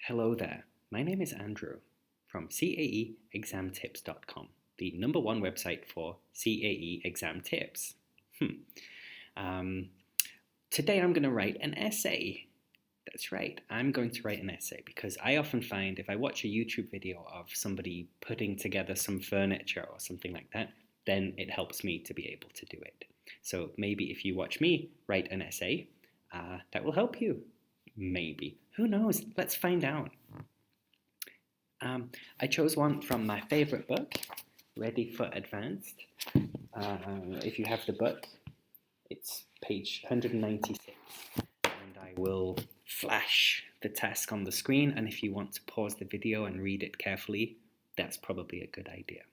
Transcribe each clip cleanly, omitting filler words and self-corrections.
Hello there, my name is Andrew from CAEexamtips.com, the #1 website for CAE exam tips. Today I'm going to write an essay. That's right, I'm going to write an essay because I often find if I watch a YouTube video of somebody putting together some furniture or something like that, then it helps me to be able to do it. So maybe if you watch me write an essay, that will help you. Maybe. Who knows? Let's find out. I chose one from my favorite book, Ready for Advanced. If you have the book, it's page 196, and I will flash the task on the screen, and if you want to pause the video and read it carefully, that's probably a good idea.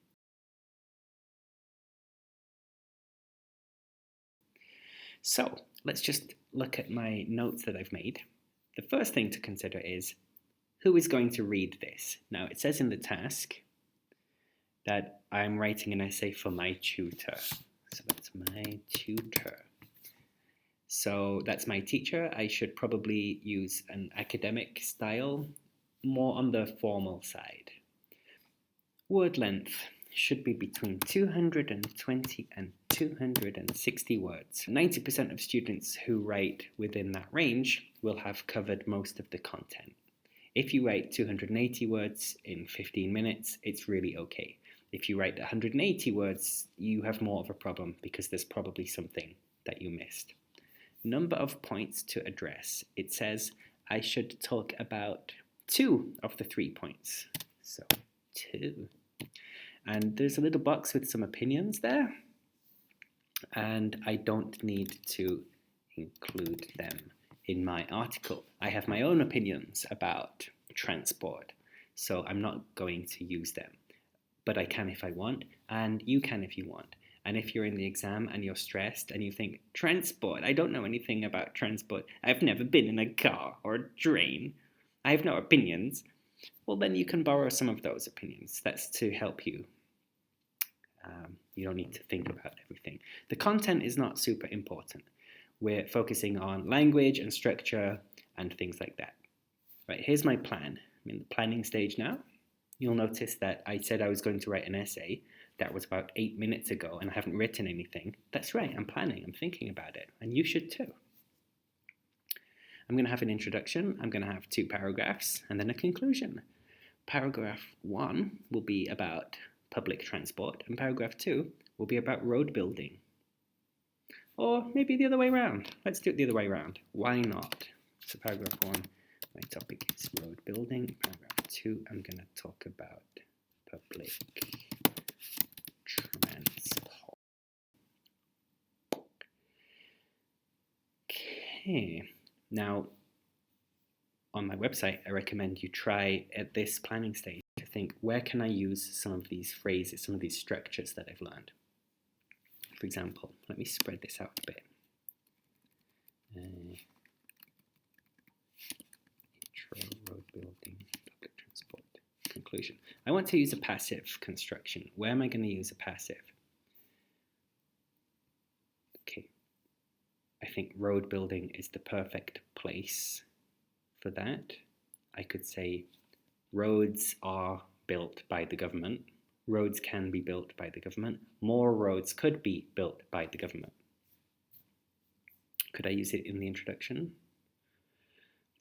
So let's just look at my notes that I've made. The first thing to consider is, who is going to read this? Now, it says in the task that I'm writing an essay for my tutor. So that's my tutor. So that's my teacher. I should probably use an academic style, more on the formal side. Word length should be between 220 and 260 words. 90% of students who write within that range will have covered most of the content. If you write 280 words in 15 minutes, it's really okay. If you write 180 words, you have more of a problem because there's probably something that you missed. Number of points to address. It says I should talk about 2 of the 3 points. So 2. And there's a little box with some opinions there, and I don't need to include them in my article. I have my own opinions about transport, so I'm not going to use them. But I can if I want, and you can if you want. And if you're in the exam and you're stressed and you think, transport, I don't know anything about transport. I've never been in a car or a train. I have no opinions. Well, then you can borrow some of those opinions. That's to help you. You don't need to think about everything. The content is not super important. We're focusing on language and structure and things like that. Right, here's my plan. I'm in the planning stage now. You'll notice that I said I was going to write an essay. That was about 8 minutes ago, and I haven't written anything. That's right, I'm planning, I'm thinking about it, and you should too. I'm going to have an introduction, I'm going to have 2 paragraphs, and then a conclusion. Paragraph 1 will be about public transport, and paragraph 2 will be about road building. Or maybe the other way around. Let's do it the other way around. Why not? So paragraph 1, my topic is road building. Paragraph 2, I'm going to talk about public transport. Okay, now on my website, I recommend you try at this planning stage to think, where can I use some of these phrases, some of these structures that I've learned? For example, let me spread this out a bit. Intro, road building, public transport, conclusion. I want to use a passive construction. Where am I going to use a passive? Okay, I think road building is the perfect place for that. I could say roads are built by the government. Roads can be built by the government. More roads could be built by the government. Could I use it in the introduction?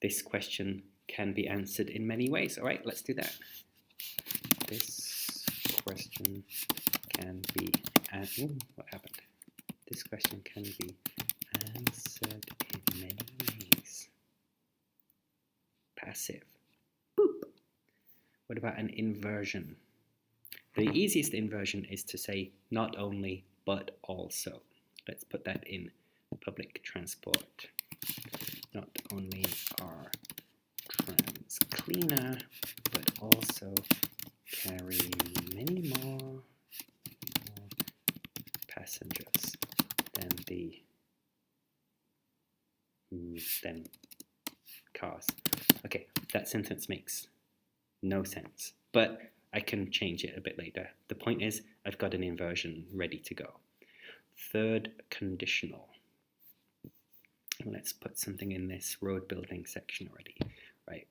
This question can be answered in many ways. All right, let's do that. This question can be answered. What happened? This question can be answered in many ways. Passive. Boop. What about an inversion? The easiest inversion is to say not only, but also. Let's put that in public transport. Not only are trams cleaner, but also carry many more passengers than cars. Okay, that sentence makes no sense, but I can change it a bit later. The point is, I've got an inversion ready to go. Third, conditional. Let's put something in this road building section already, right?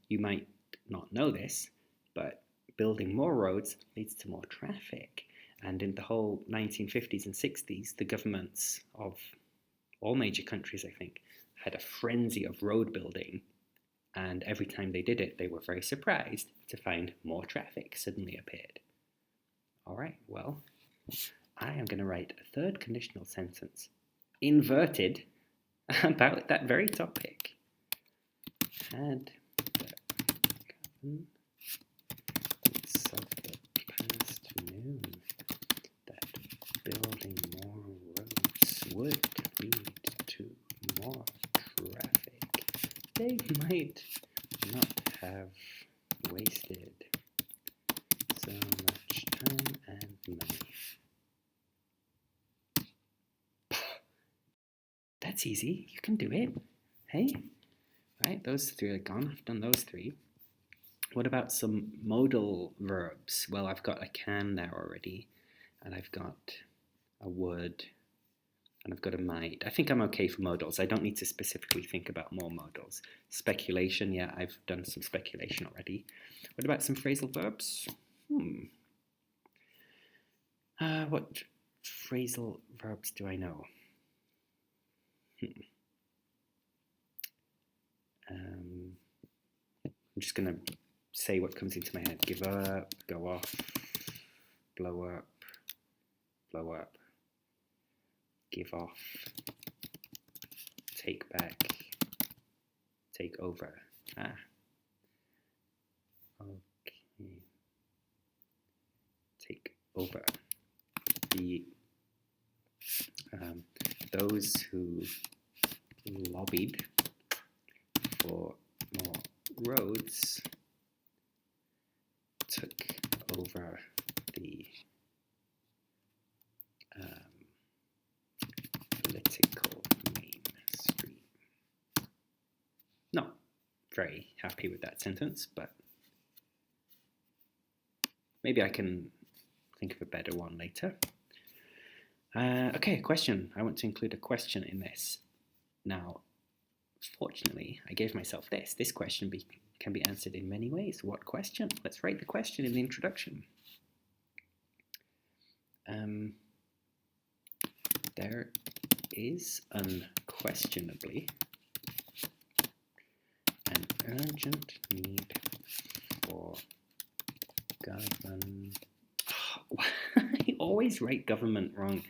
You might not know this, but building more roads leads to more traffic. And in the whole 1950s and 60s, the governments of all major countries, I think, had a frenzy of road building. And every time they did it, they were very surprised to find more traffic suddenly appeared. All right, well, I am going to write a third conditional sentence, inverted, about that very topic. Had the government of the past known that building more roads would lead to more traffic, they might not have wasted so much time and money. That's easy. You can do it. Hey? Right, those three are gone. I've done those three. What about some modal verbs? Well, I've got a can there already, and I've got a would, and I've got a might. I think I'm okay for modals. I don't need to specifically think about more modals. Speculation, yeah, I've done some speculation already. What about some phrasal verbs? What phrasal verbs do I know? I'm just going to say what comes into my head. Give up, go off, blow up, give off, take back, take over. Okay. Take over. Those who lobbied for more roads took over the political mainstream. Not very happy with that sentence, but maybe I can think of a better one later. Okay, a question. I want to include a question in this. Now, fortunately, I gave myself this. This question can be answered in many ways. What question? Let's write the question in the introduction. There is unquestionably an urgent need for government. I always write government wrong.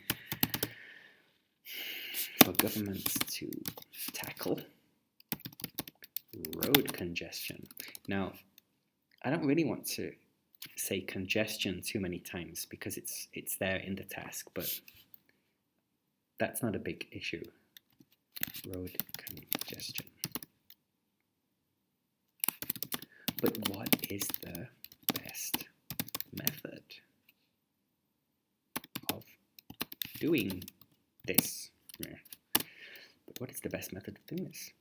For governments to tackle road congestion. Now, I don't really want to say congestion too many times because it's there in the task, but that's not a big issue. Road congestion. But what is the best method of doing this? But what is the best method of doing this?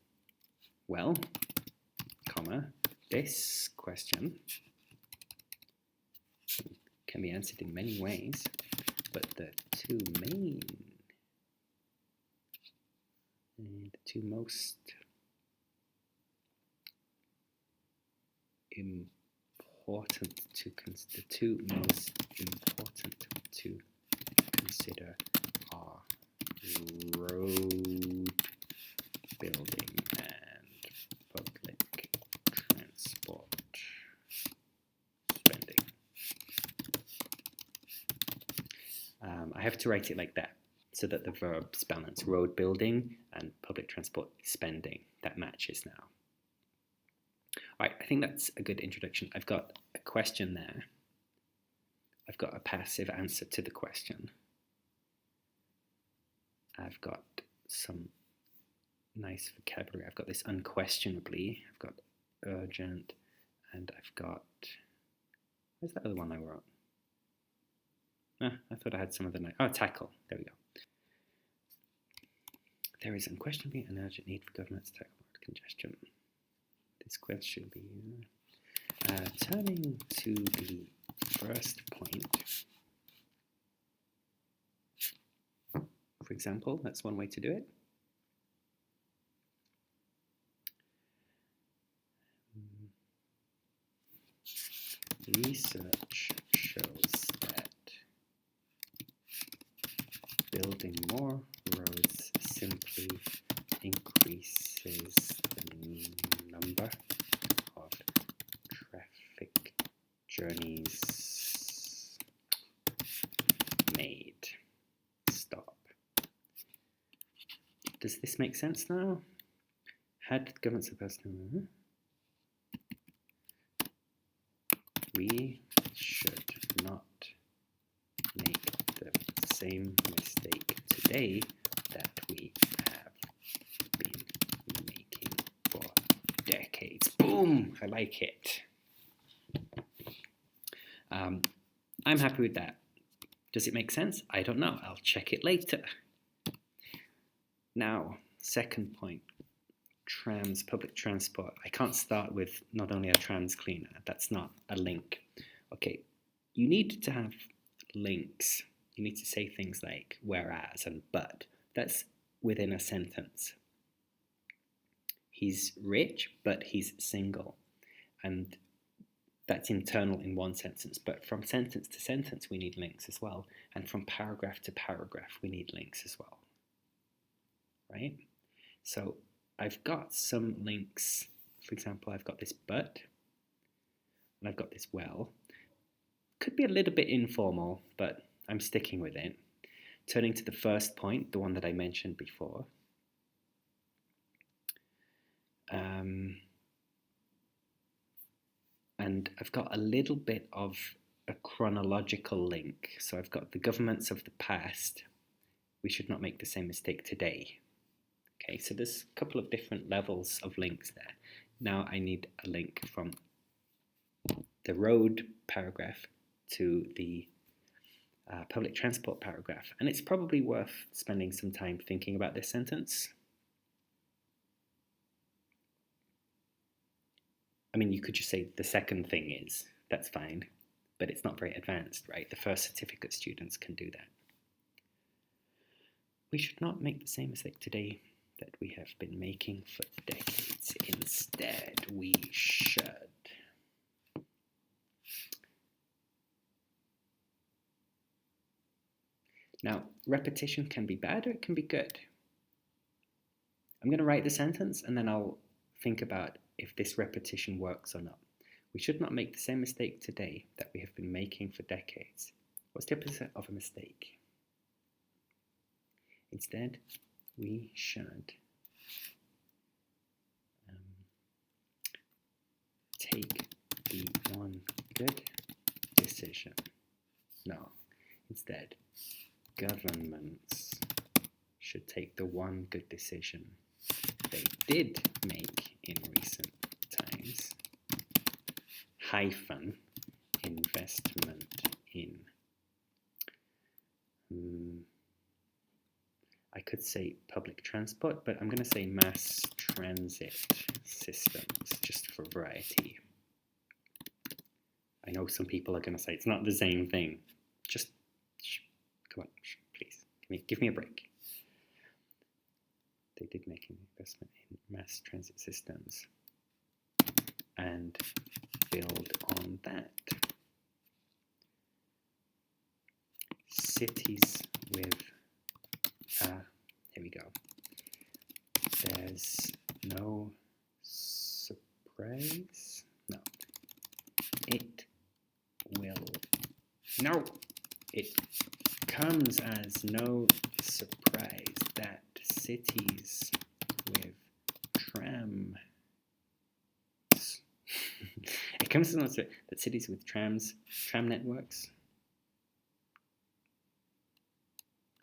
Well, this question can be answered in many ways, but the two most important to consider are road building and public transport spending. I have to write it like that so that the verbs balance. Road building and public transport spending. That matches now. All right, I think that's a good introduction. I've got a question there. I've got a passive answer to the question. I've got some nice vocabulary. I've got this unquestionably. I've got urgent, and I've got. Where's that other one I wrote? I thought I had some of the. Tackle. There we go. There is unquestionably an urgent need for governments to tackle road congestion. This question be turning to the first point. For example, that's one way to do it. Research shows that building more roads simply increases the number of traffic journeys made. Stop. Does this make sense now? Had the government supposed to... We should not make the same mistake today that we have been making for decades. Boom! I like it. I'm happy with that. Does it make sense? I don't know. I'll check it later. Now, second point. Trams, public transport. I can't start with not only a trams cleaner. That's not a link. Okay, you need to have links. You need to say things like whereas and but. That's within a sentence. He's rich, but he's single. And that's internal in one sentence. But from sentence to sentence, we need links as well. And from paragraph to paragraph, we need links as well. Right? So I've got some links. For example, I've got this but, and I've got this well. Could be a little bit informal, but I'm sticking with it. Turning to the first point, the one that I mentioned before. And I've got a little bit of a chronological link. So I've got the governments of the past. We should not make the same mistake today. Okay, so there's a couple of different levels of links there. Now I need a link from the road paragraph to the public transport paragraph. And it's probably worth spending some time thinking about this sentence. I mean, you could just say the second thing is, that's fine, but it's not very advanced, right? The first certificate students can do that. We should not make the same mistake today that we have been making for decades. Instead, we should. Now, repetition can be bad or it can be good. I'm going to write the sentence and then I'll think about if this repetition works or not. We should not make the same mistake today that we have been making for decades. What's the opposite of a mistake? Instead, we should take the one good decision. No, instead, governments should take the one good decision they did make in recent times, hyphen investment in. I could say public transport, but I'm going to say mass transit systems, just for variety. I know some people are going to say it's not the same thing. Just, come on, please, give me a break. They did make an investment in mass transit systems and build on that. Cities with, here we go. There's no surprise. No. It will. No. It comes as no surprise that cities with trams. It comes as no surprise that cities with tram networks.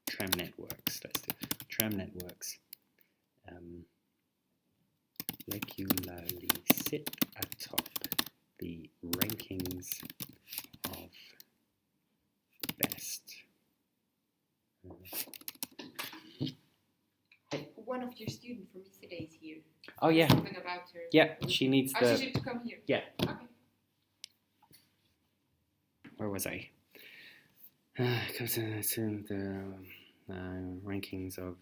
Tram networks. Let's do tram networks. Regularly sit atop the rankings of best. One of your students from yesterday is here. Oh yeah. Something about her. Yeah, she needs the. She should come here. Yeah. Okay. Where was I? Comes to the rankings of.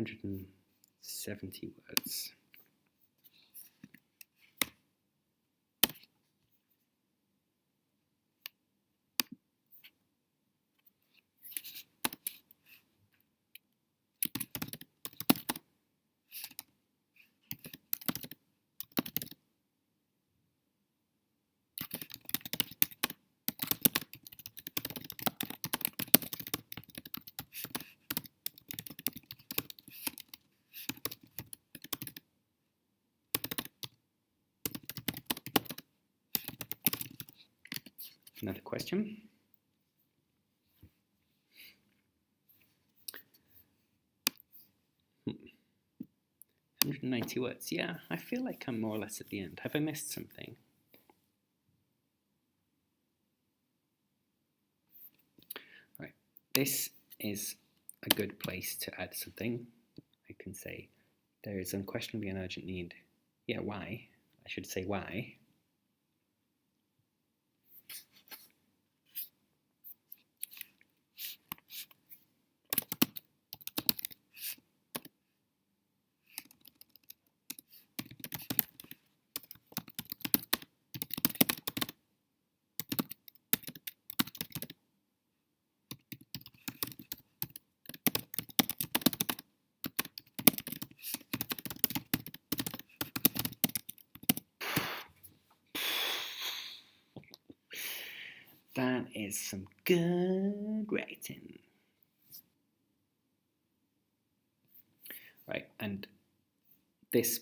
170 words. Another question. Hmm. 190 words. Yeah, I feel like I'm more or less at the end. Have I missed something? Right. This is a good place to add something. I can say there is unquestionably an urgent need. Yeah, why? I should say why. That is some good writing. Right, and this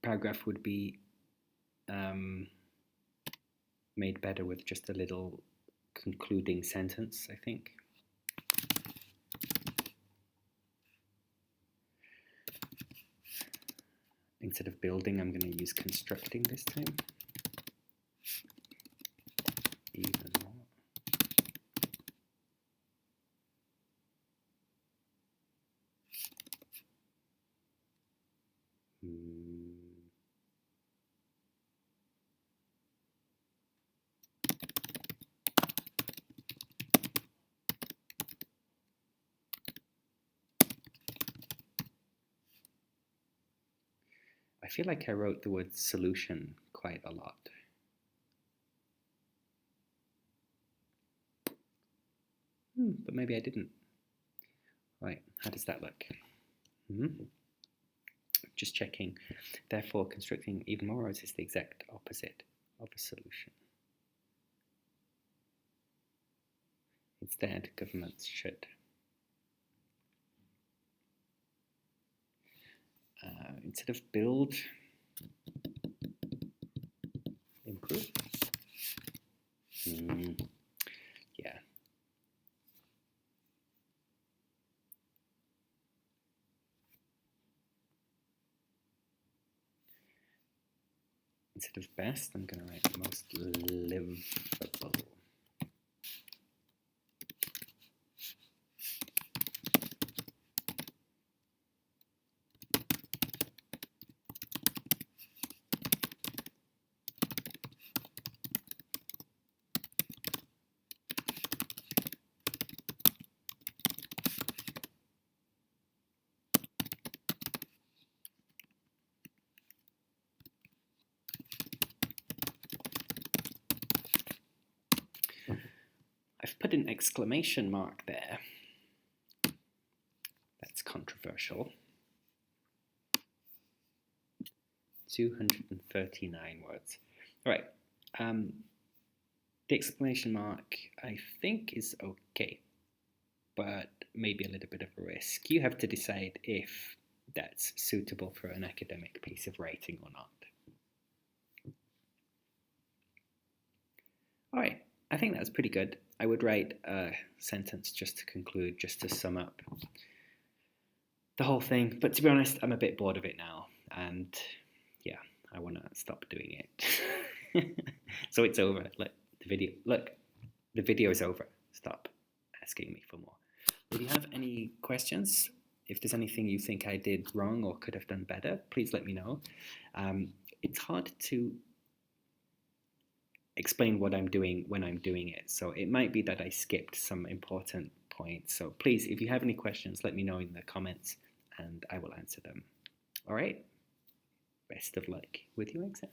paragraph would be made better with just a little concluding sentence, I think. Instead of building, I'm going to use constructing this time. Even more. I feel like I wrote the word solution quite a lot. But maybe I didn't. Right, how does that look? Just checking. Therefore, constructing even more rows is the exact opposite of a solution. Instead, governments should instead of build, improve. Yeah. Instead of best, I'm going to write most livable. I've put an exclamation mark there. That's controversial. 239 words. All right. The exclamation mark, I think, is okay, but maybe a little bit of a risk. You have to decide if that's suitable for an academic piece of writing or not. All right, I think that's pretty good. I would write a sentence just to conclude, just to sum up the whole thing. But to be honest, I'm a bit bored of it now, and yeah, I want to stop doing it. So it's over. Look, the video is over. Stop asking me for more. If you have any questions, if there's anything you think I did wrong or could have done better, please let me know. It's hard to explain what I'm doing when I'm doing it, so it might be that I skipped some important points. So please, if you have any questions, let me know in the comments. and I will answer them. All right? Best of luck with your exam.